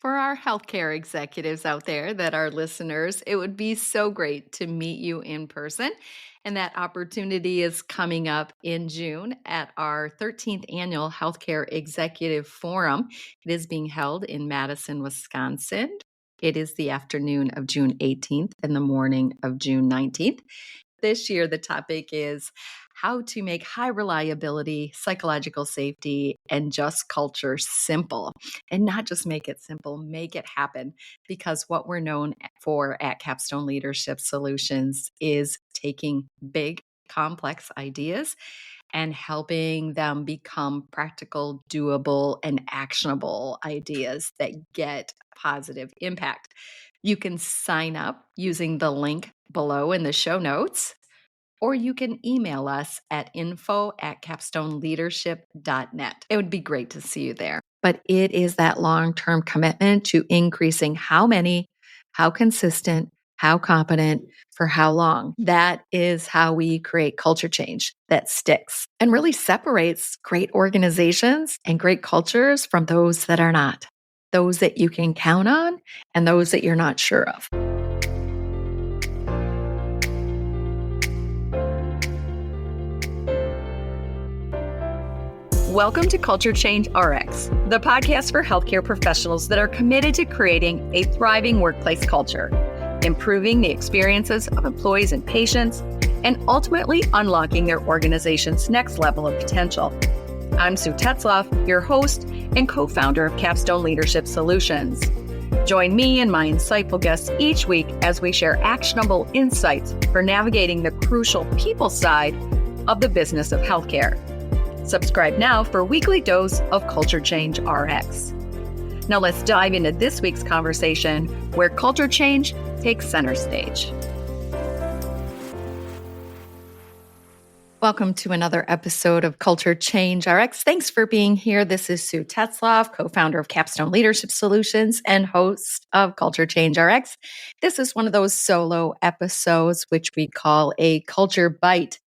For our healthcare executives out there that are listeners, it would be so great to meet you in person. And that opportunity is coming up in June at our 13th annual Healthcare Executive Forum. It is being held in Madison, Wisconsin. It is the afternoon of June 18th and the morning of June 19th. This year, the topic is how to make high reliability, psychological safety, and just culture simple. And not just make it simple, make it happen. Because what we're known for at Capstone Leadership Solutions is taking big, complex ideas and helping them become practical, doable, and actionable ideas that get positive impact. You can sign up using the link below in the show notes, or you can email us at info@capstoneleadership.net. It would be great to see you there. But it is that long-term commitment to increasing how many, how consistent, how competent, for how long. That is how we create culture change that sticks and really separates great organizations and great cultures from those that are not, those that you can count on and those that you're not sure of. Welcome to Culture Change RX, the podcast for healthcare professionals that are committed to creating a thriving workplace culture, improving the experiences of employees and patients, and ultimately unlocking their organization's next level of potential. I'm Sue Tetzlaff, your host and co-founder of Capstone Leadership Solutions. Join me and my insightful guests each week as we share actionable insights for navigating the crucial people side of the business of healthcare. Subscribe now for a weekly dose of Culture Change RX. Now let's dive into this week's conversation where culture change takes center stage. Welcome to another episode of Culture Change RX. Thanks for being here. This is Sue Tetzlaff, co-founder of Capstone Leadership Solutions and host of Culture Change RX. This is one of those solo episodes which we call a culture bite.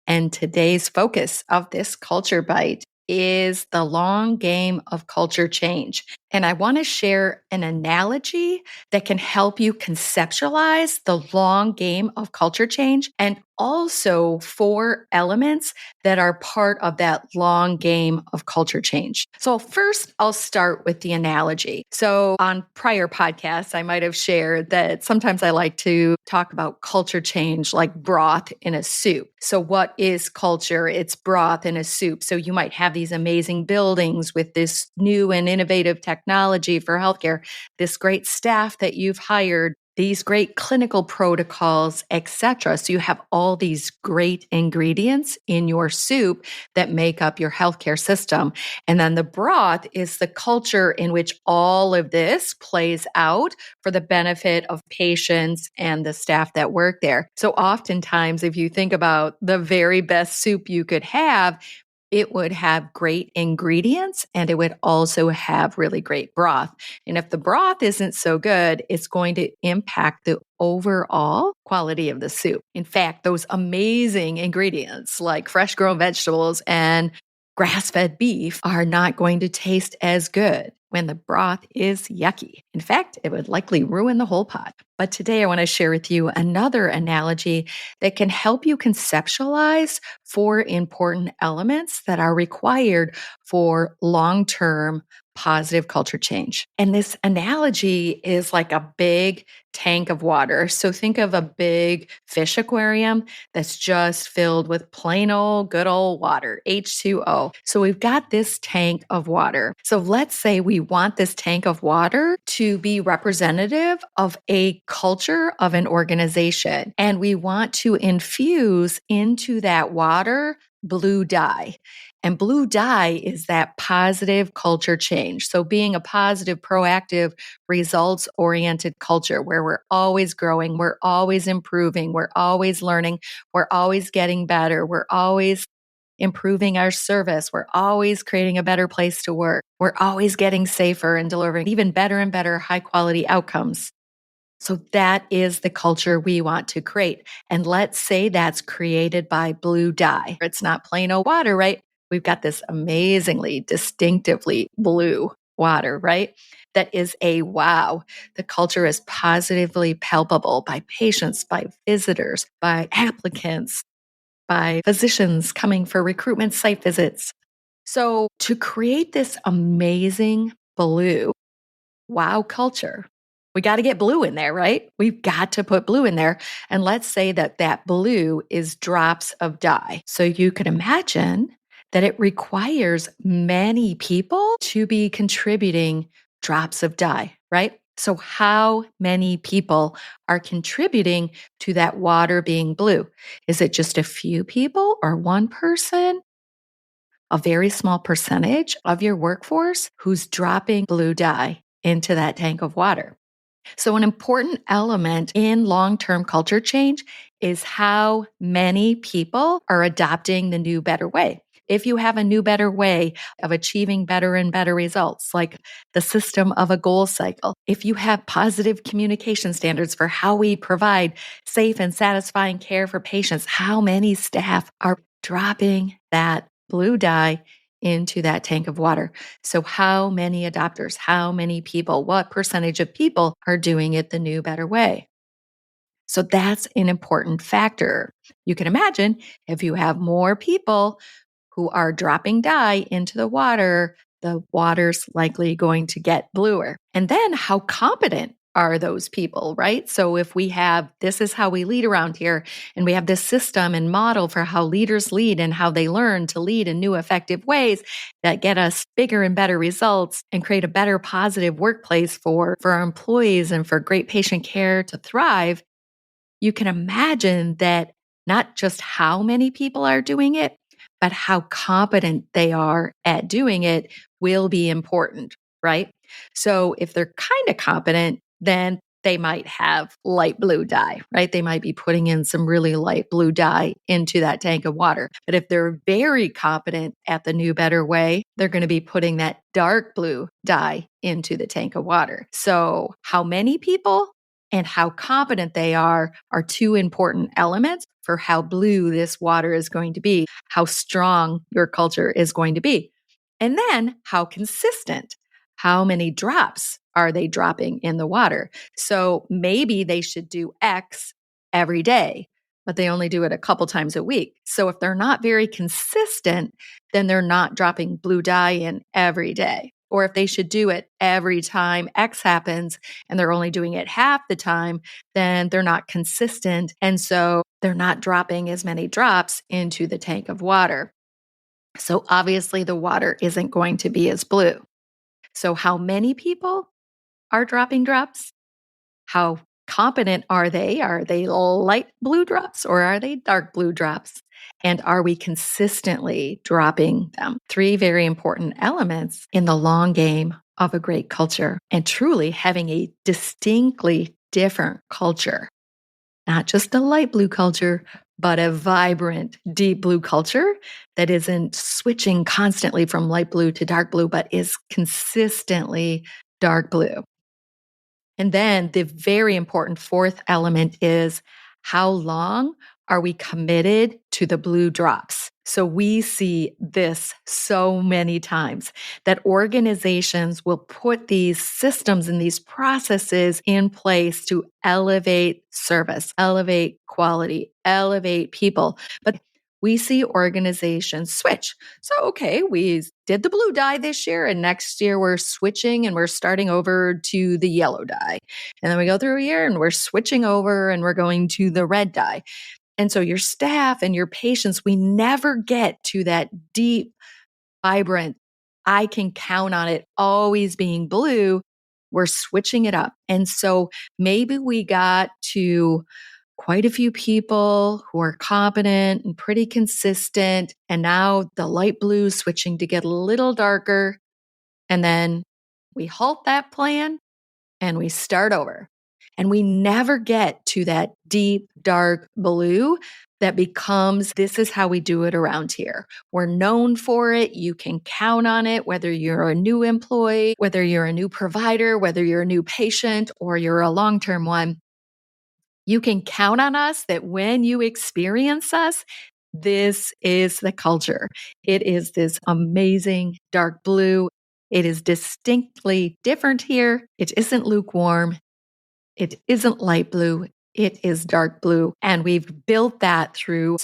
And today's focus of this culture bite is the long game of culture change. And I want to share an analogy that can help you conceptualize the long game of culture change and also 4 elements that are part of that long game of culture change. So first, I'll start with the analogy. So on prior podcasts, I might have shared that sometimes I like to talk about culture change like broth in a soup. So what is culture? It's broth in a soup. So you might have these amazing buildings with this new and innovative technology for healthcare, this great staff that you've hired, these great clinical protocols, etc. So you have all these great ingredients in your soup that make up your healthcare system. And then the broth is the culture in which all of this plays out for the benefit of patients and the staff that work there. So oftentimes, if you think about the very best soup you could have, it would have great ingredients and it would also have really great broth. And if the broth isn't so good, it's going to impact the overall quality of the soup. In fact, those amazing ingredients like fresh grown vegetables and grass-fed beef are not going to taste as good when the broth is yucky. In fact, it would likely ruin the whole pot. But today I want to share with you another analogy that can help you conceptualize 4 important elements that are required for long-term positive culture change. And this analogy is like a big tank of water. So think of a big fish aquarium that's just filled with plain old good old water, H2O. So we've got this tank of water. So let's say we want this tank of water to be representative of a culture of an organization. And we want to infuse into that water blue dye. And blue dye is that positive culture change. So being a positive, proactive, results-oriented culture where we're always growing, we're always improving, we're always learning, we're always getting better, we're always improving our service, we're always creating a better place to work, we're always getting safer and delivering even better and better high-quality outcomes. So that is the culture we want to create. And let's say that's created by blue dye. It's not plain old water, right? We've got this amazingly, distinctively blue water, right? that is a wow. The culture is positively palpable by patients, by visitors, by applicants, by physicians coming for recruitment site visits. So, to create this amazing blue wow culture, we got to get blue in there, right? We've got to put blue in there. And let's say that that blue is drops of dye. So you could imagine that it requires many people to be contributing drops of dye, right? So, how many people are contributing to that water being blue? Is it just a few people or one person? A very small percentage of your workforce who's dropping blue dye into that tank of water. So, an important element in long term culture change is how many people are adopting the new, better way. If you have a new, better way of achieving better and better results, like the system of a goal cycle, if you have positive communication standards for how we provide safe and satisfying care for patients, how many staff are dropping that blue dye into that tank of water? So, how many adopters, how many people, what percentage of people are doing it the new, better way? So, that's an important factor. You can imagine if you have more people who are dropping dye into the water's likely going to get bluer. And then how competent are those people, right? So if we have, this is how we lead around here, and we have this system and model for how leaders lead and how they learn to lead in new, effective ways that get us bigger and better results and create a better, positive workplace for our employees and for great patient care to thrive, you can imagine that not just how many people are doing it, but how competent they are at doing it will be important, right? So if they're kind of competent, then they might have light blue dye, right? They might be putting in some really light blue dye into that tank of water. But if they're very competent at the new, better way, they're going to be putting that dark blue dye into the tank of water. So how many people and how competent they are two important elements for how blue this water is going to be, how strong your culture is going to be. And then how consistent, how many drops are they dropping in the water? So maybe they should do X every day, but they only do it a couple times a week. So if they're not very consistent, then they're not dropping blue dye in every day. Or if they should do it every time X happens and they're only doing it half the time, then they're not consistent. And so they're not dropping as many drops into the tank of water. So obviously the water isn't going to be as blue. So how many people are dropping drops? How competent are they? Are they light blue drops or are they dark blue drops? And are we consistently dropping them? Three very important elements in the long game of a great culture and truly having a distinctly different culture, not just a light blue culture, but a vibrant, deep blue culture that isn't switching constantly from light blue to dark blue, but is consistently dark blue. And then the very important fourth element is how long are we committed to the blue drops? So we see this so many times that organizations will put these systems and these processes in place to elevate service, elevate quality, elevate people. But we see organizations switch. So, okay, we did the blue dye this year, and next year we're switching and we're starting over to the yellow dye. And then we go through a year and we're switching over and we're going to the red dye. And so your staff and your patients, we never get to that deep, vibrant, I can count on it always being blue. We're switching it up. And so maybe we got to quite a few people who are competent and pretty consistent. And now the light blue is switching to get a little darker. And then we halt that plan and we start over. And we never get to that deep, dark blue that becomes, this is how we do it around here. We're known for it. You can count on it, whether you're a new employee, whether you're a new provider, whether you're a new patient, or you're a long-term one. You can count on us that when you experience us, this is the culture. It is this amazing dark blue. It is distinctly different here. It isn't lukewarm. It isn't light blue. It is dark blue. And we've built that through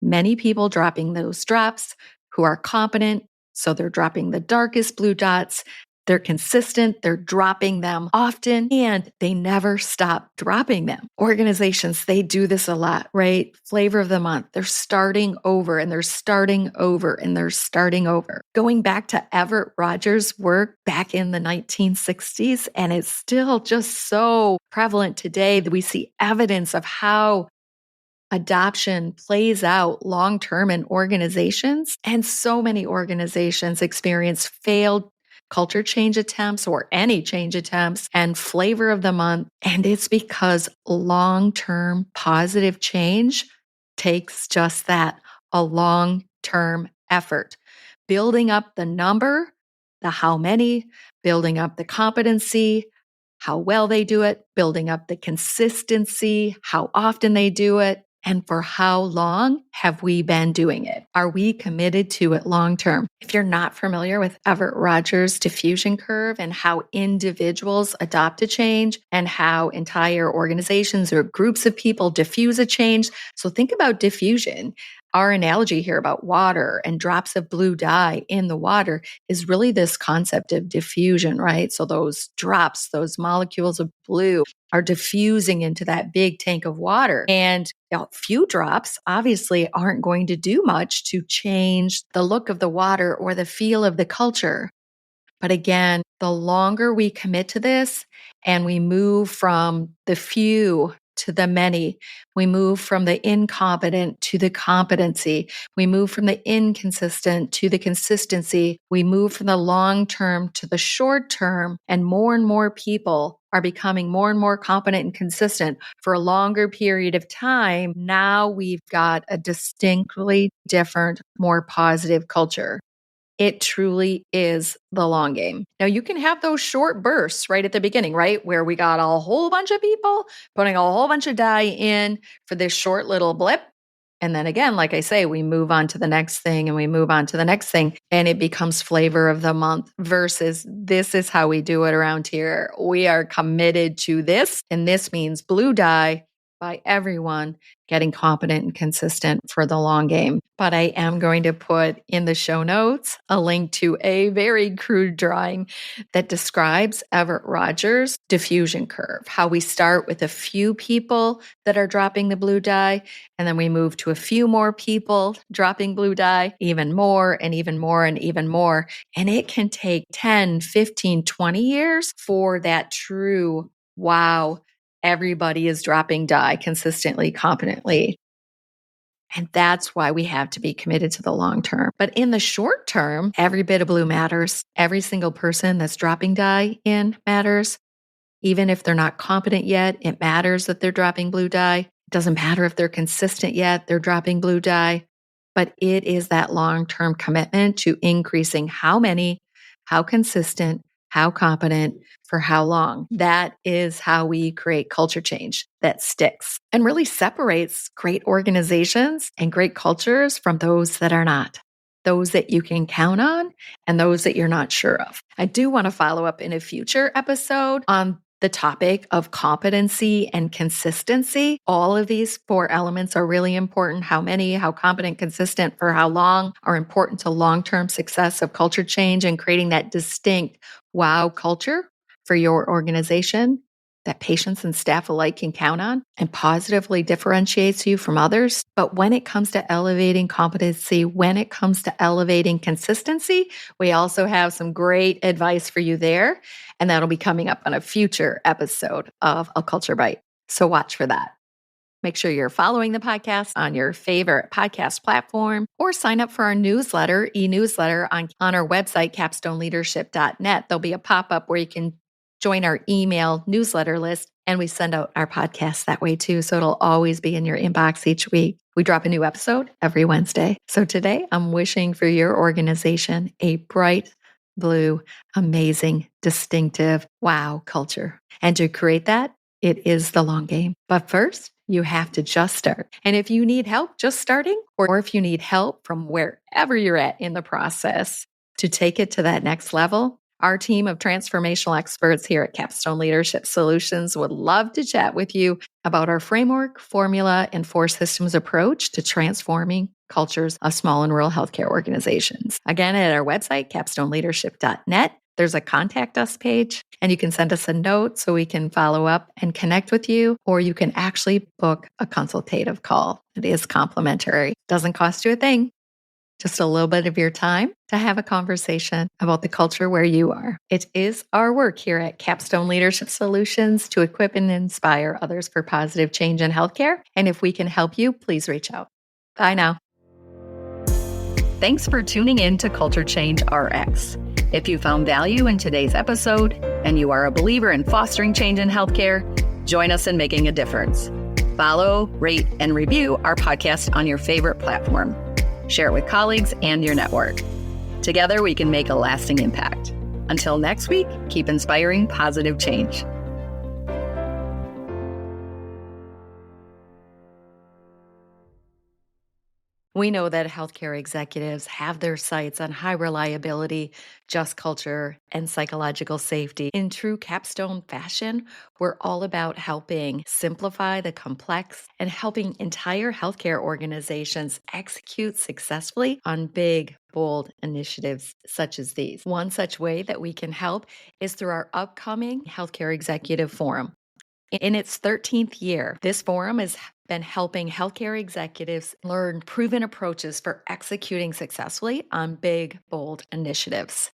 many people dropping those drops who are competent. So they're dropping the darkest blue dots. They're consistent. They're dropping them often and they never stop dropping them. Organizations, they do this a lot, right? Flavor of the month. They're starting over and they're starting over and they're starting over. Going back to Everett Rogers' work back in the 1960s, and it's still just so prevalent today that we see evidence of how adoption plays out long-term in organizations. And so many organizations experience failed culture change attempts or any change attempts and flavor of the month. And it's because long-term positive change takes just that, a long-term effort. Building up the number, the how many, building up the competency, how well they do it, building up the consistency, how often they do it, and for how long have we been doing it? Are we committed to it long term? If you're not familiar with Everett Rogers' diffusion curve and how individuals adopt a change and how entire organizations or groups of people diffuse a change, so think about diffusion. Our analogy here about water and drops of blue dye in the water is really this concept of diffusion, right? So those drops, those molecules of blue are diffusing into that big tank of water. And a few drops obviously aren't going to do much to change the look of the water or the feel of the culture. But again, the longer we commit to this and we move from the few to the many, we move from the incompetent to the competency, we move from the inconsistent to the consistency, we move from the long term to the short term, and more people are becoming more and more competent and consistent for a longer period of time. Now we've got a distinctly different, more positive culture. It truly is the long game. Now, you can have those short bursts right at the beginning, right? Where we got a whole bunch of people putting a whole bunch of dye in for this short little blip. And then again, like I say, we move on to the next thing and we move on to the next thing, and it becomes flavor of the month versus this is how we do it around here. We are committed to this, and this means blue dye by everyone getting competent and consistent for the long game. But I am going to put in the show notes a link to a very crude drawing that describes Everett Rogers' diffusion curve, how we start with a few people that are dropping the blue dye, and then we move to a few more people dropping blue dye, even more and even more and even more. And it can take 10, 15, 20 years for that true wow. Everybody is dropping dye consistently, competently. And that's why we have to be committed to the long term. But in the short term, every bit of blue matters. Every single person that's dropping dye in matters. Even if they're not competent yet, it matters that they're dropping blue dye. It doesn't matter if they're consistent yet, they're dropping blue dye. But it is that long-term commitment to increasing how many, how consistent, how competent, for how long. That is how we create culture change that sticks and really separates great organizations and great cultures from those that are not, those that you can count on and those that you're not sure of. I do want to follow up in a future episode on the topic of competency and consistency. All of these four elements are really important. How many, how competent, consistent, for how long are important to long-term success of culture change and creating that distinct wow culture for your organization that patients and staff alike can count on and positively differentiates you from others. But when it comes to elevating competency, when it comes to elevating consistency, we also have some great advice for you there. And that'll be coming up on a future episode of A Culture Bite. So watch for that. Make sure you're following the podcast on your favorite podcast platform or sign up for our newsletter, e-newsletter on our website, capstoneleadership.net. There'll be a pop-up where you can join our email newsletter list, and we send out our podcast that way too. So it'll always be in your inbox each week. We drop a new episode every Wednesday. So today I'm wishing for your organization a bright, blue, amazing, distinctive wow culture. And to create that, it is the long game. But first, you have to just start. And if you need help just starting, or if you need help from wherever you're at in the process, To take it to that next level, our team of transformational experts here at Capstone Leadership Solutions would love to chat with you about our framework, formula, and four systems approach to transforming cultures of small and rural healthcare organizations. Again, at our website, capstoneleadership.net, there's a contact us page, and you can send us a note so we can follow up and connect with you, or you can actually book a consultative call. It is complimentary, doesn't cost you a thing. Just a little bit of your time to have a conversation about the culture where you are. It is our work here at Capstone Leadership Solutions to equip and inspire others for positive change in healthcare. And if we can help you, please reach out. Bye now. Thanks for tuning in to Culture Change RX. If you found value in today's episode and you are a believer in fostering change in healthcare, join us in making a difference. Follow, rate, and review our podcast on your favorite platform. Share it with colleagues and your network. Together, we can make a lasting impact. Until next week, keep inspiring positive change. We know that healthcare executives have their sights on high reliability, just culture, and psychological safety. In true Capstone fashion, we're all about helping simplify the complex and helping entire healthcare organizations execute successfully on big, bold initiatives such as these. One such way that we can help is through our upcoming Healthcare Executive Forum. In its 13th year, this forum has been helping healthcare executives learn proven approaches for executing successfully on big, bold initiatives.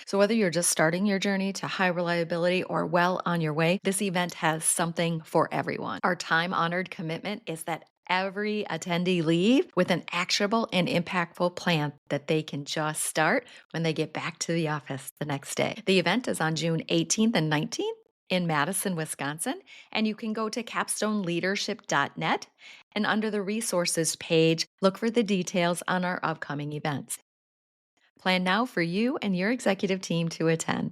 So whether you're just starting your journey to high reliability or well on your way, this event has something for everyone. Our time-honored commitment is that every attendee leave with an actionable and impactful plan that they can just start when they get back to the office the next day. The event is on June 18th and 19th. In Madison, Wisconsin, and you can go to capstoneleadership.net and under the resources page, look for the details on our upcoming events. Plan now for you and your executive team to attend.